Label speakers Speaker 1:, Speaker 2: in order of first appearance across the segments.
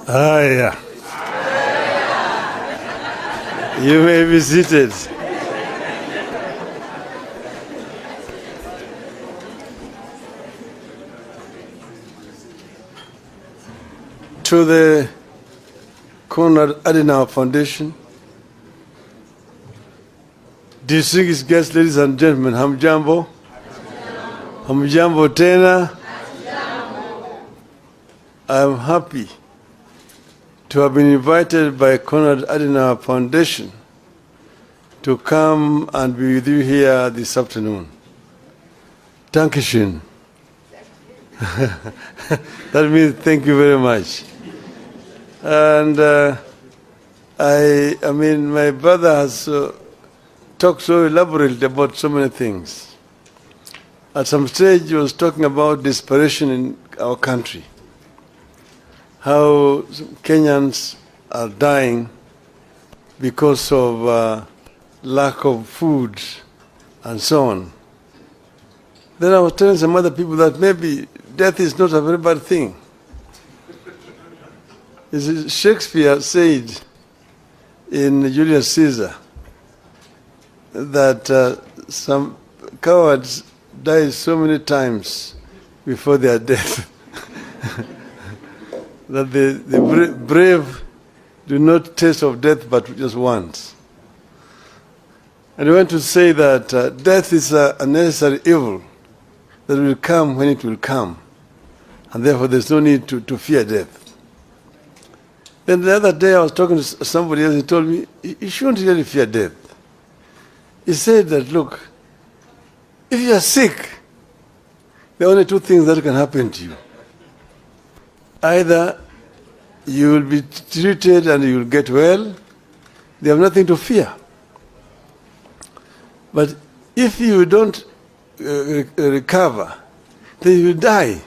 Speaker 1: Yeah. You may be seated. To the Konrad Adenauer Foundation, distinguished guests, ladies and gentlemen, hamjambo, hamjambo tena. I am happy to have been invited by Konrad Adenauer Foundation to come and be with you here this afternoon. Dankeschön. That means thank you very much. And I mean, my brother has talked so elaborately about so many things. At some stage, he was talking about desperation in our country, how Kenyans are dying because of lack of food and so on. Then I was telling some other people that maybe death is not a very bad thing. Shakespeare said in Julius Caesar that some cowards die so many times before their death that the brave do not taste of death but just once. And I want to say that death is a necessary evil that will come when it will come, and therefore there's no need to fear death. Then the other day I was talking to somebody else, he told me, you shouldn't really fear death. He said that, look, if you are sick, there are only two things that can happen to you. Either you will be treated and you will get well, they have nothing to fear. But if you don't recover, then you will die.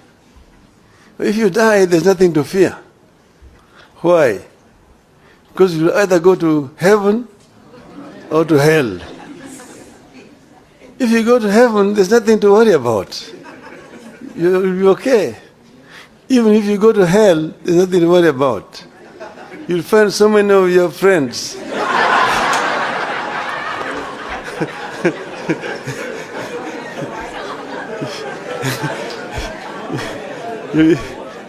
Speaker 1: If you die, there's nothing to fear. Why? Because you will either go to heaven or to hell. If you go to heaven, there's nothing to worry about. You will be okay. Even if you go to hell, there's nothing to worry about. You'll find so many of your friends.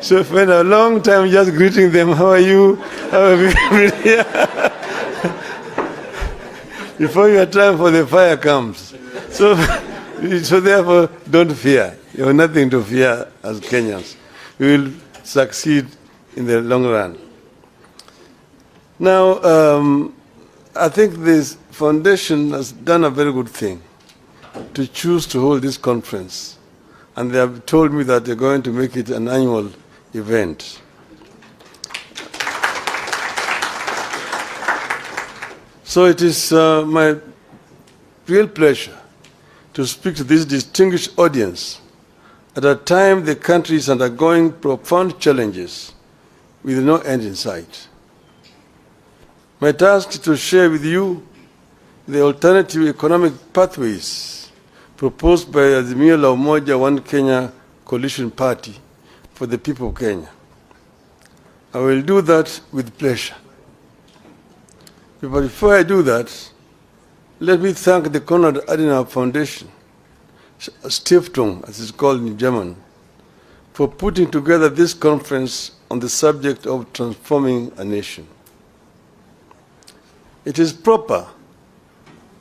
Speaker 1: So spend a long time just greeting them. How are you? How have you been here? Before your time for the fire comes. So therefore, don't fear. You have nothing to fear as Kenyans. We will succeed in the long run. Now, I think this foundation has done a very good thing to choose to hold this conference. And they have told me that they're going to make it an annual event. So it is my real pleasure to speak to this distinguished audience at a time the country is undergoing profound challenges with no end in sight. My task is to share with you the alternative economic pathways proposed by the Azimio la Umoja One Kenya Coalition Party for the people of Kenya. I will do that with pleasure. But before I do that, let me thank the Konrad Adenauer Foundation, Stiftung, as it's called in German, for putting together this conference on the subject of transforming a nation. It is proper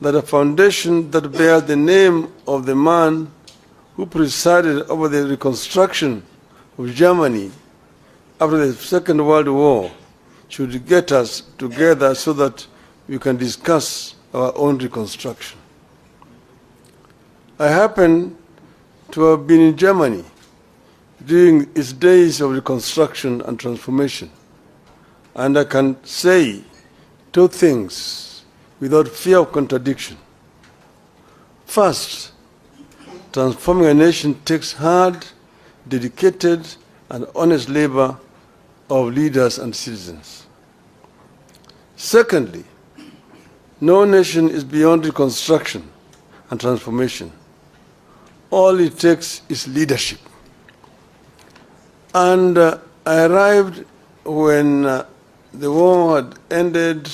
Speaker 1: that a foundation that bears the name of the man who presided over the reconstruction of Germany after the Second World War should get us together so that we can discuss our own reconstruction. I happen to have been in Germany during its days of reconstruction and transformation, and I can say two things without fear of contradiction. First, transforming a nation takes hard, dedicated, and honest labor of leaders and citizens. Secondly, no nation is beyond reconstruction and transformation. All it takes is leadership. And I arrived when the war had ended,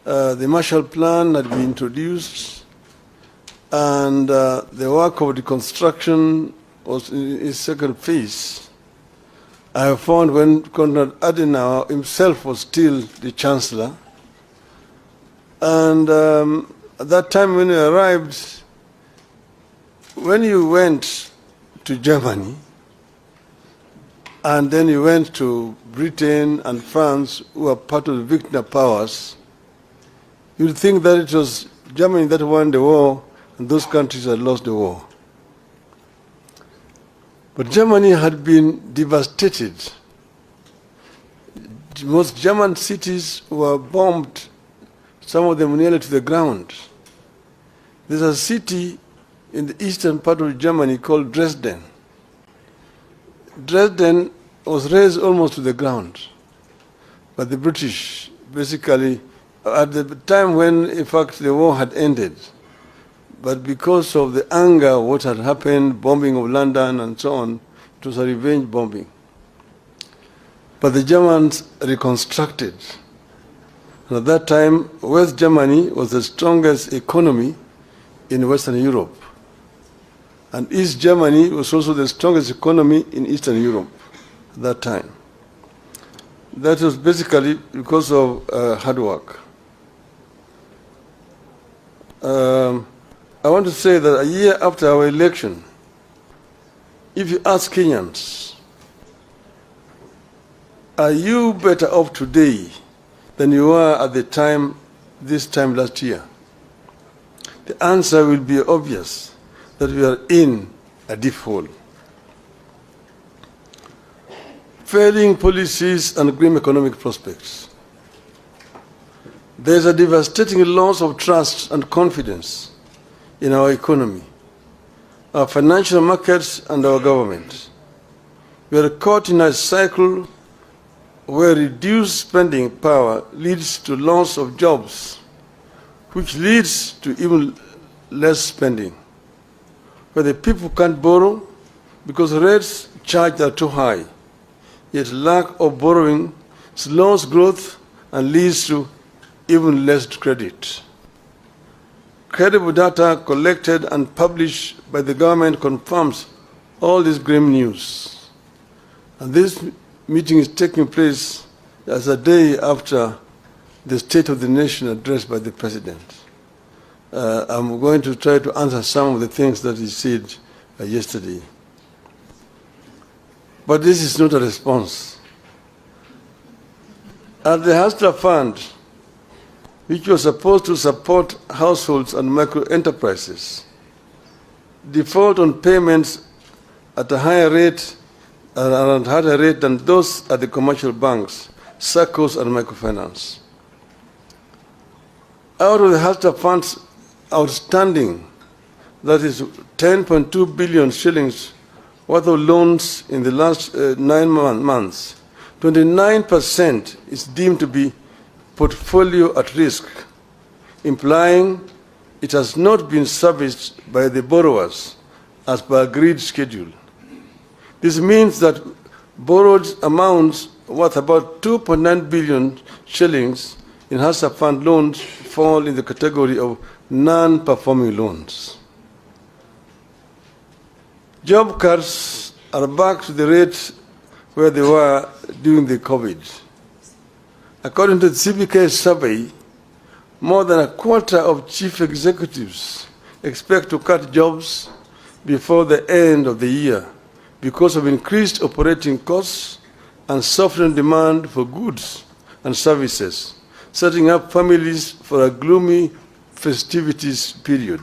Speaker 1: the Marshall Plan had been introduced, and the work of reconstruction was in its second phase. I have found when Konrad Adenauer himself was still the chancellor, and at that time when he arrived, when you went to Germany, and then you went to Britain and France, who are part of the victor powers, you'd think that it was Germany that won the war, and those countries had lost the war. But Germany had been devastated. Most German cities were bombed, some of them nearly to the ground. There's a city in the eastern part of Germany called Dresden. Dresden was razed almost to the ground by the British, basically, at the time when, in fact, the war had ended. But because of the anger of what had happened, bombing of London and so on, it was a revenge bombing. But the Germans reconstructed. And at that time, West Germany was the strongest economy in Western Europe. And East Germany was also the strongest economy in Eastern Europe at that time. That was basically because of hard work. I want to say that a year after our election, if you ask Kenyans, are you better off today than you were at the time, this time last year? The answer will be obvious, that we are in a deep hole. Failing policies and grim economic prospects. There is a devastating loss of trust and confidence in our economy, our financial markets, and our government. We are caught in a cycle where reduced spending power leads to loss of jobs, which leads to even less spending, where the people can't borrow because rates charged are too high, yet lack of borrowing slows growth and leads to even less credit. Credible data collected and published by the government confirms all this grim news. And this meeting is taking place as a day after the State of the Nation address by the President. I'm going to try to answer some of the things that he said yesterday. But this is not a response. At the Hustler Fund, which was supposed to support households and micro-enterprises, default on payments at a higher rate than those at the commercial banks, SACCOs, and microfinance. Out of the Hustler Fund's outstanding, that is 10.2 billion shillings worth of loans in the last 9 months, 29% is deemed to be portfolio at risk, implying it has not been serviced by the borrowers as per agreed schedule. This means that borrowed amounts worth about 2.9 billion shillings in Hustler Fund loans fall in the category of non-performing loans. Job cuts are back to the rate where they were during the COVID. According to the CBK survey, more than a quarter of chief executives expect to cut jobs before the end of the year because of increased operating costs and softening demand for goods and services, setting up families for a gloomy festivities period.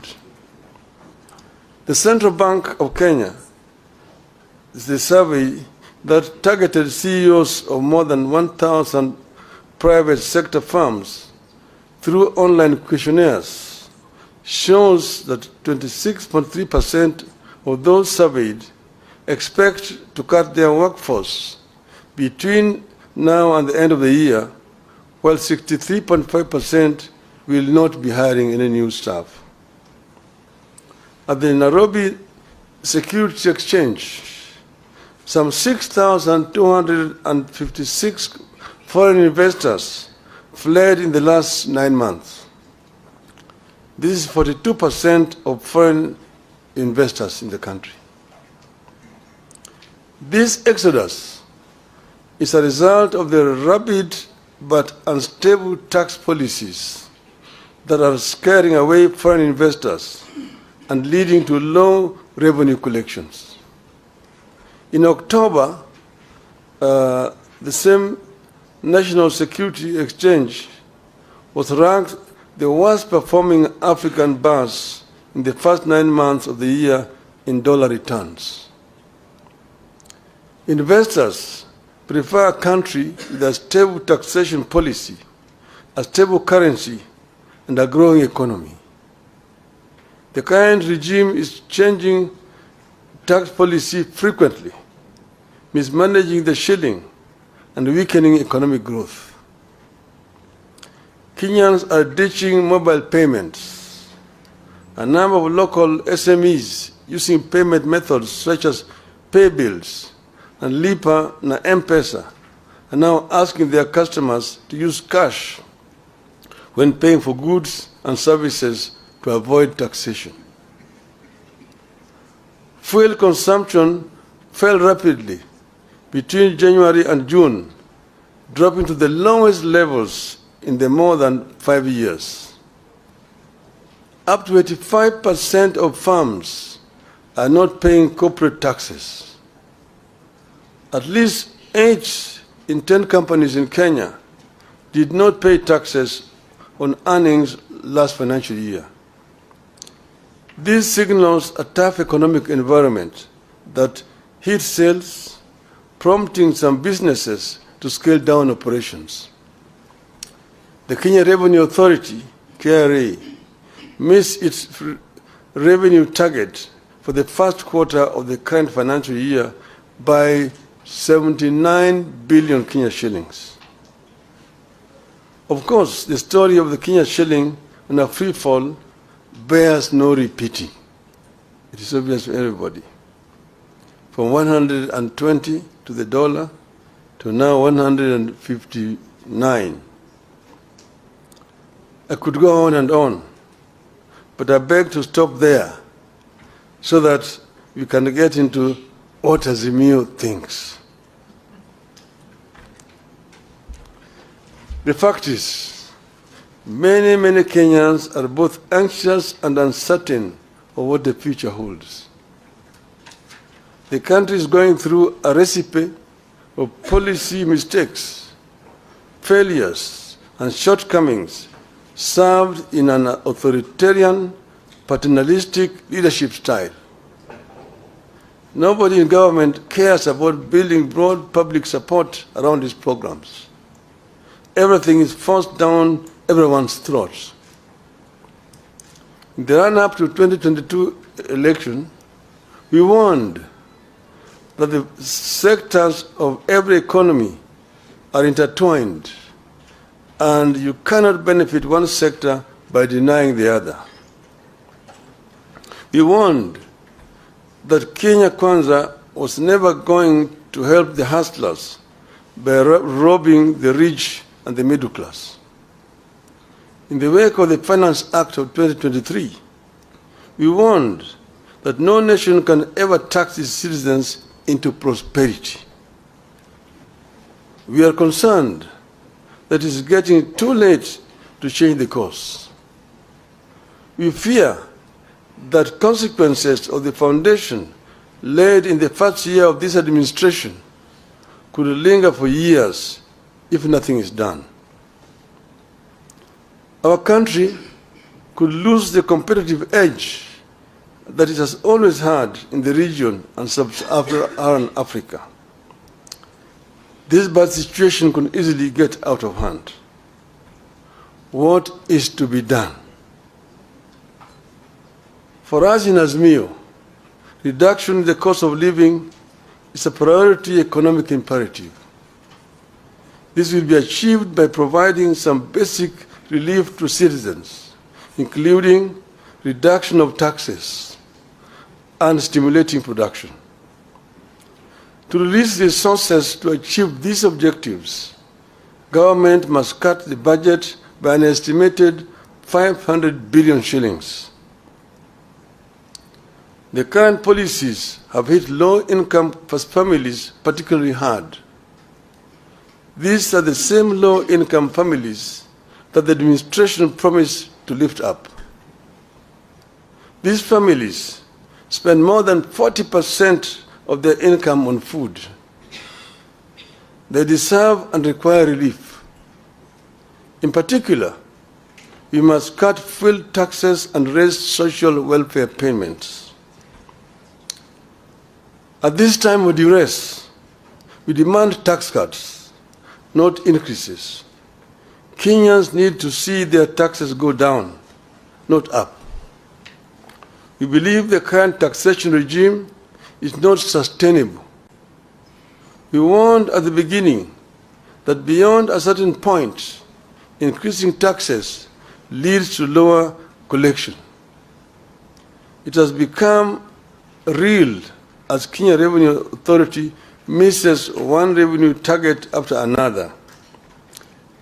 Speaker 1: The Central Bank of Kenya is the survey that targeted CEOs of more than 1,000 private sector firms through online questionnaires shows that 26.3% of those surveyed expect to cut their workforce between now and the end of the year, while 63.5% will not be hiring any new staff. At the Nairobi Security Exchange, some 6,256 foreign investors fled in the last 9 months. This is 42% of foreign investors in the country. This exodus is a result of the rapid but unstable tax policies that are scaring away foreign investors and leading to low revenue collections. In October, the same National Security Exchange was ranked the worst performing African banks in the first 9 months of the year in dollar returns. Investors prefer a country with a stable taxation policy, a stable currency, and a growing economy. The current regime is changing tax policy frequently, mismanaging the shilling, and weakening economic growth. Kenyans are ditching mobile payments. A number of local SMEs using payment methods such as pay bills and Lipa na M-Pesa are now asking their customers to use cash when paying for goods and services to avoid taxation. Fuel consumption fell rapidly between January and June, dropping to the lowest levels in the more than 5 years. Up to 85% of farms are not paying corporate taxes. At least 8 in 10 companies in Kenya did not pay taxes on earnings last financial year. This signals a tough economic environment that hit sales, prompting some businesses to scale down operations. The Kenya Revenue Authority, KRA, missed its revenue target for the first quarter of the current financial year by 79 billion Kenya shillings. Of course, the story of the Kenya shilling on a free fall bears no repeating. It is obvious to everybody. From 120 to the dollar to now 159. I could go on, but I beg to stop there so that we can get into what Azimio thinks. The fact is, many Kenyans are both anxious and uncertain of what the future holds. The country is going through a recipe of policy mistakes, failures, and shortcomings served in an authoritarian, paternalistic leadership style. Nobody in government cares about building broad public support around these programs. Everything is forced down everyone's throats. In the run-up to 2022 election, we warned that the sectors of every economy are intertwined, and you cannot benefit one sector by denying the other. We warned that Kenya Kwanza was never going to help the hustlers by robbing the rich and the middle class. In the wake of the Finance Act of 2023, we warned that no nation can ever tax its citizens into prosperity. We are concerned that it is getting too late to change the course. We fear that consequences of the foundation laid in the first year of this administration could linger for years if nothing is done. Our country could lose the competitive edge that it has always had in the region and sub-Saharan Africa. This bad situation could easily get out of hand. What is to be done? For us in Azimio, reduction in the cost of living is a priority economic imperative. This will be achieved by providing some basic relief to citizens, including reduction of taxes and stimulating production. To release resources to achieve these objectives, government must cut the budget by an estimated 500 billion shillings. The current policies have hit low-income families particularly hard. These are the same low-income families that the administration promised to lift up. These families spend more than 40% of their income on food. They deserve and require relief. In particular, we must cut fuel taxes and raise social welfare payments. At this time of duress, we demand tax cuts, not increases. Kenyans need to see their taxes go down, not up. We believe the current taxation regime is not sustainable. We warned at the beginning that beyond a certain point, increasing taxes leads to lower collection. It has become real as Kenya Revenue Authority misses one revenue target after another.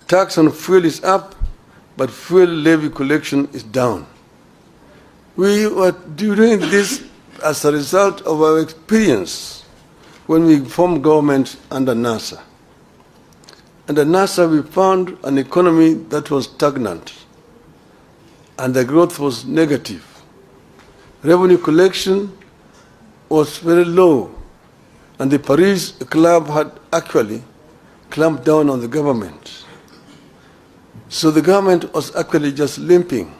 Speaker 1: Tax on fuel is up, but fuel levy collection is down. We were doing this as a result of our experience when we formed government under NASA. Under NASA, we found an economy that was stagnant, and the growth was negative. Revenue collection was very low, and the Paris Club had actually clamped down on the government. So the government was actually just limping.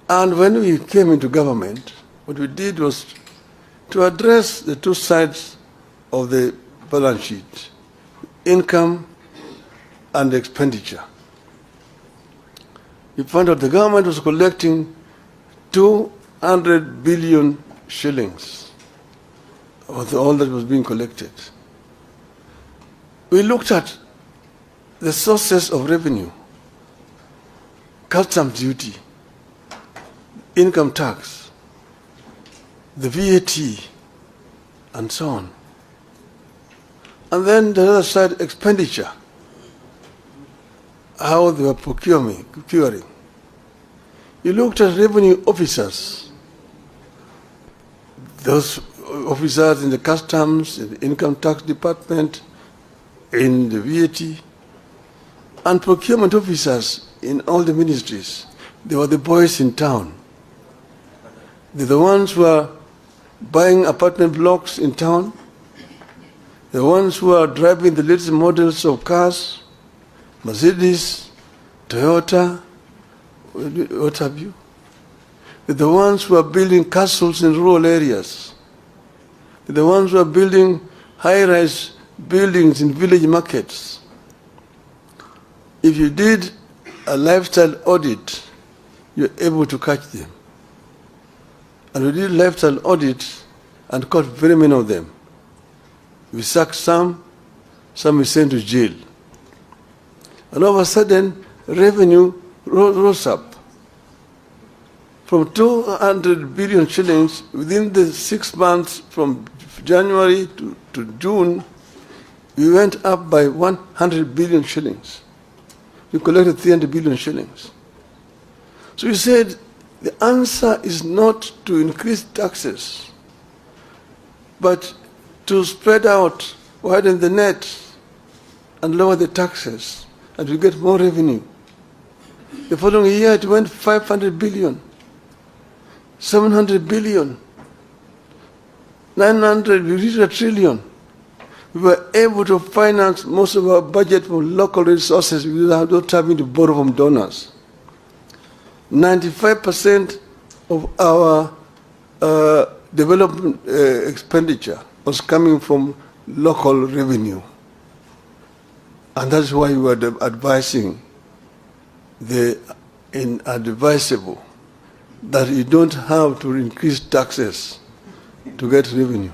Speaker 1: And when we came into government, what we did was to address the two sides of the balance sheet, income and expenditure. We found out the government was collecting 200 billion shillings of all that was being collected. We looked at the sources of revenue, customs duty, income tax, the VAT, and so on. And then the other side, expenditure, how they were procuring. You looked at revenue officers, those officers in the customs, in the income tax department, in the VAT, and procurement officers in all the ministries. They were the boys in town. They're the ones who are buying apartment blocks in town, the ones who are driving the latest models of cars, Mercedes, Toyota, what have you. They're the ones who are building castles in rural areas. They're the ones who are building high-rise buildings in village markets. If you did a lifestyle audit, you're able to catch them. And we did lifestyle audits and caught very many of them. We sacked some we sent to jail. And all of a sudden, revenue rose up. From 200 billion shillings, within the 6 months from January to June, we went up by 100 billion shillings. We collected 300 billion shillings. So we said, the answer is not to increase taxes, but to spread out, widen the net, and lower the taxes, and we get more revenue. The following year, it went 500 billion, 700 billion, 900, we reached 1 trillion. We were able to finance most of our budget from local resources without having to borrow from donors. 95% of our development expenditure was coming from local revenue. And that's why we were advising the inadvisable that you don't have to increase taxes to get revenue.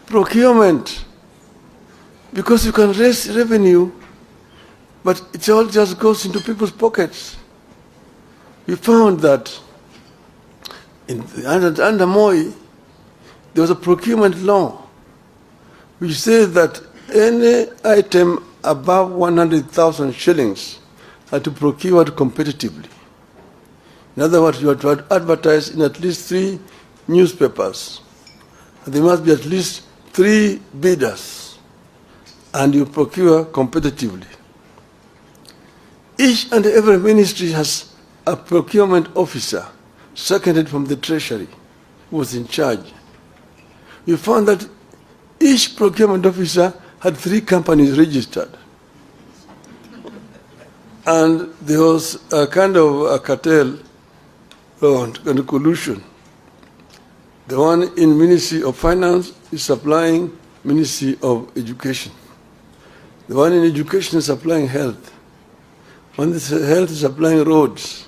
Speaker 1: Procurement, because you can raise revenue, but it all just goes into people's pockets. We found that under Moi, there was a procurement law which says that any item above 100,000 shillings had to be procured competitively. In other words, you have to advertise in at least 3 newspapers. And there must be at least 3 bidders, and you procure competitively. Each and every ministry has a procurement officer seconded from the treasury who was in charge. We found that each procurement officer had 3 companies registered. And there was a kind of a cartel and a collusion. The one in Ministry of Finance is supplying Ministry of Education. The one in Education is supplying health. One is health is supplying roads.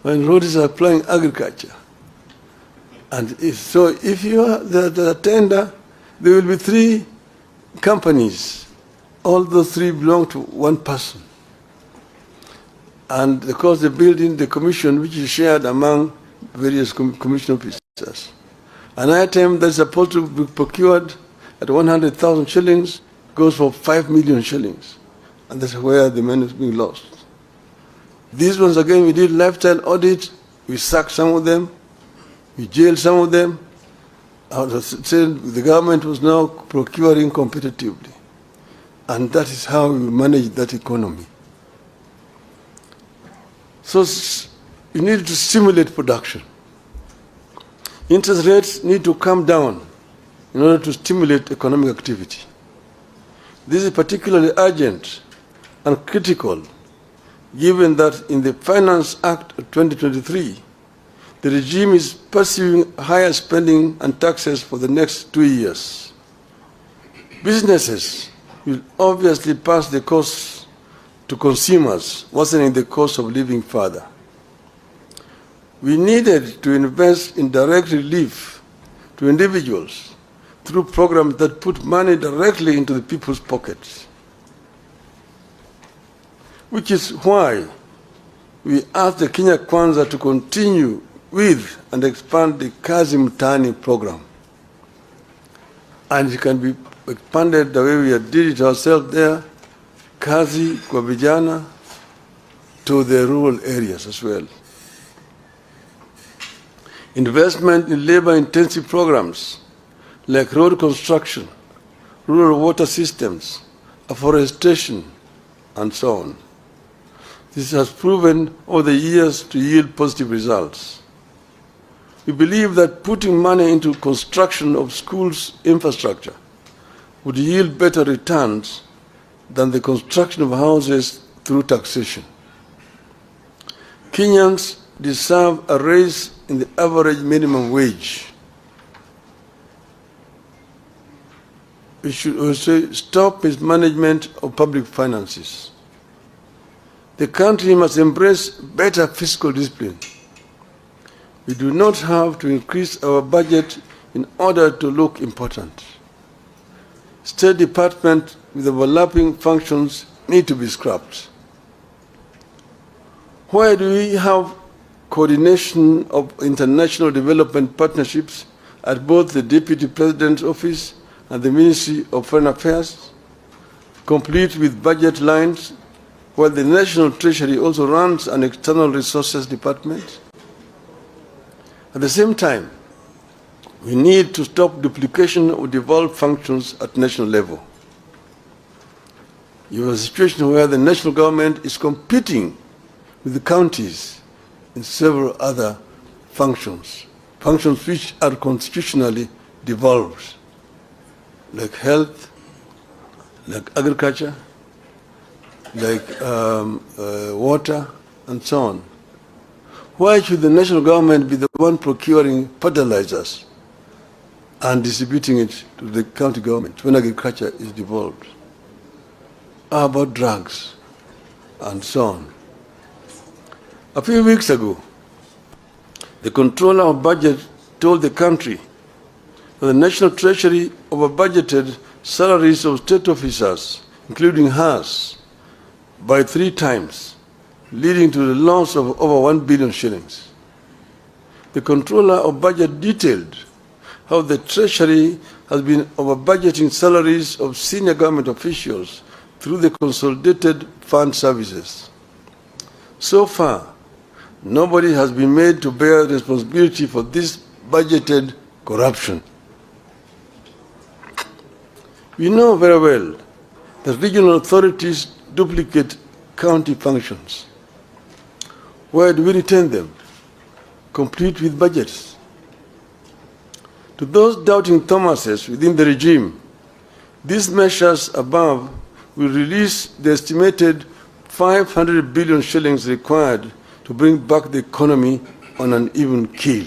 Speaker 1: One road is supplying agriculture. And if you are the tender, there will be 3 companies. All those 3 belong to one person. And of course, the building, the commission, which is shared among various commission officers. An item that's supposed to be procured at 100,000 shillings goes for 5 million shillings. And that's where the money is being lost. These ones, again, we did lifestyle audit. We sacked some of them. We jailed some of them. The government was now procuring competitively. And that is how we manage that economy. So you need to stimulate production. Interest rates need to come down in order to stimulate economic activity. This is particularly urgent and critical given that in the Finance Act of 2023, the regime is pursuing higher spending and taxes for the next 2 years. Businesses will obviously pass the costs to consumers, worsening the cost of living further. We needed to invest in direct relief to individuals through programs that put money directly into the people's pockets. Which is why we asked the Kenya Kwanza to continue with and expand the Kazi Mutani program. And it can be expanded the way we did it ourselves there, Kazi kwa vijana, to the rural areas as well. Investment in labor-intensive programs like road construction, rural water systems, afforestation, and so on. This has proven over the years to yield positive results. We believe that putting money into construction of schools' infrastructure would yield better returns than the construction of houses through taxation. Kenyans deserve a raise in the average minimum wage. We should also stop mismanagement of public finances. The country must embrace better fiscal discipline. We do not have to increase our budget in order to look important. State departments with overlapping functions need to be scrapped. Why do we have coordination of international development partnerships at both the Deputy President's Office and the Ministry of Foreign Affairs, complete with budget lines, while the National Treasury also runs an external resources department? At the same time, we need to stop duplication of devolved functions at national level. You have a situation where the national government is competing with the counties in several other functions which are constitutionally devolved, like health, like agriculture, like water, and so on. Why should the national government be the one procuring fertilizers and distributing it to the county government when agriculture is devolved? How about drugs and so on? A few weeks ago, the Controller of Budget told the country that the National Treasury over-budgeted salaries of state officers, including hers, by 3 times, leading to the loss of over 1 billion shillings. The Controller of Budget detailed how the Treasury has been over-budgeting salaries of senior government officials through the consolidated fund services. So far, nobody has been made to bear responsibility for this budgeted corruption. We know very well that regional authorities duplicate county functions. Where do we retain them? Complete with budgets. To those doubting Thomases within the regime, these measures above will release the estimated 500 billion shillings required to bring back the economy on an even keel.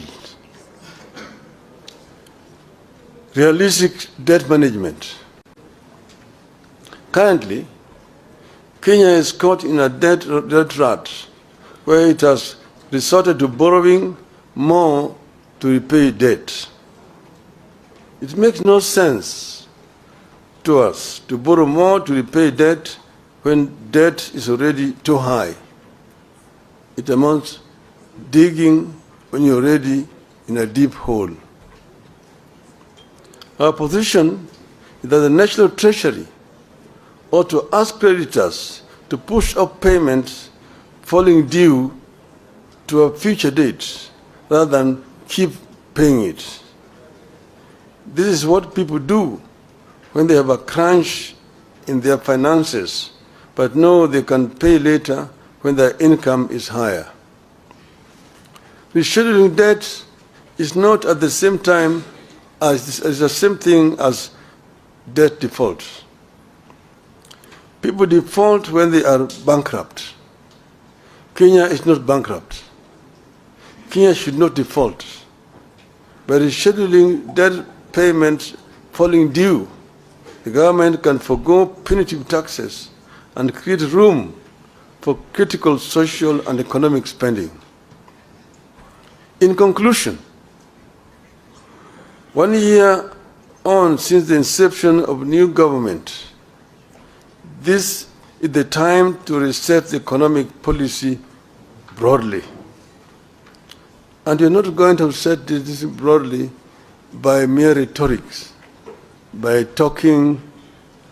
Speaker 1: Realistic debt management. Currently, Kenya is caught in a debt rut where it has resorted to borrowing more to repay debt. It makes no sense to us to borrow more to repay debt when debt is already too high. It amounts digging when you're already in a deep hole. Our position is that the National Treasury ought to ask creditors to push up payments falling due to a future date rather than keep paying it. This is what people do when they have a crunch in their finances, but know they can pay later when their income is higher. Rescheduling debt is not at the same time as the same thing as debt default. People default when they are bankrupt. Kenya is not bankrupt. Kenya should not default. By rescheduling debt payments falling due, the government can forgo punitive taxes and create room for critical social and economic spending. In conclusion, 1 year on since the inception of new government, this is the time to reset the economic policy broadly. And you're not going to set this broadly by mere rhetorics, by talking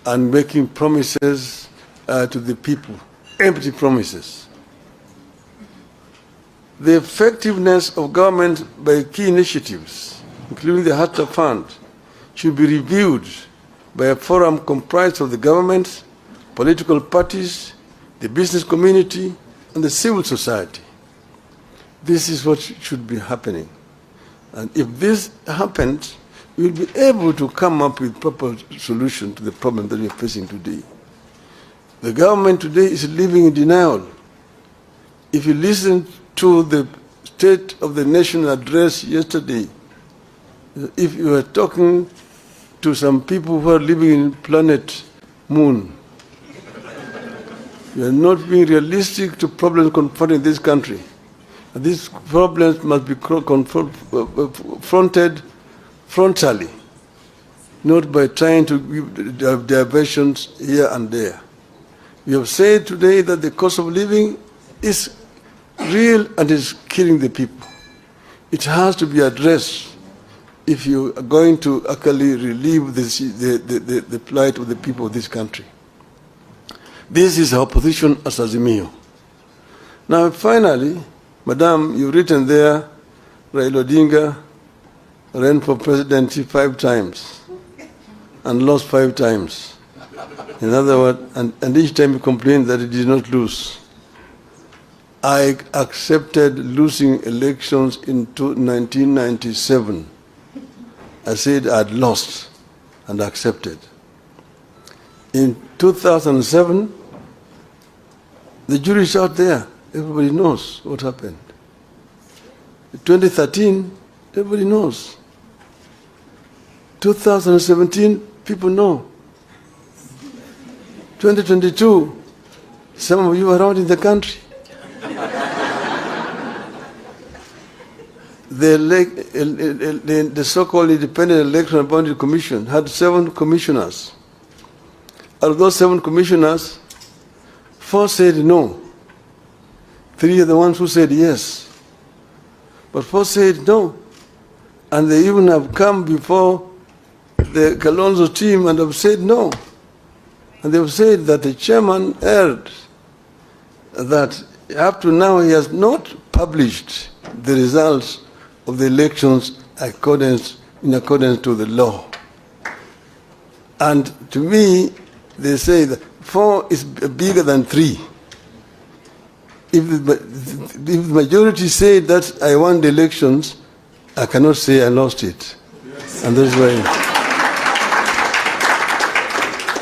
Speaker 1: and making promises to the people, empty promises. The effectiveness of government by key initiatives, including the Hatta Fund, should be reviewed by a forum comprised of the government, political parties, the business community, and the civil society. This is what should be happening. And if this happens, we will be able to come up with proper solution to the problem that we are facing today. The government today is living in denial. If you listen to the State of the Nation address yesterday, if you are talking to some people who are living in planet Moon, you are not being realistic to problems confronting this country. And these problems must be confronted frontally, not by trying to give diversions here and there. We have said today that the cost of living is real and is killing the people. It has to be addressed if you are going to actually relieve the plight of the people of this country. This is our position as Azimio. Now, finally, Madam, you've written there, Raila ODINGA ran for presidency 5 times and lost 5 times. In other words, and each time he complained that he did not lose. I accepted losing elections in 1997. I said I'd lost and accepted. In 2007, the jury is out there. Everybody knows what happened. In 2013, everybody knows. 2017, people know. 2022, some of you are around in the country. The so-called Independent Election and Boundary Commission had 7 commissioners. Out of those 7 commissioners, 4 said no. 3 are the ones who said yes. But 4 said no. And they even have come before the Kalonzo team and have said no. And they've said that the chairman erred, that up to now he has not published the results of the elections in accordance to the law. And to me, they say that 4 is bigger than 3. If the majority say that I won the elections, I cannot say I lost it. Yes. And that's why.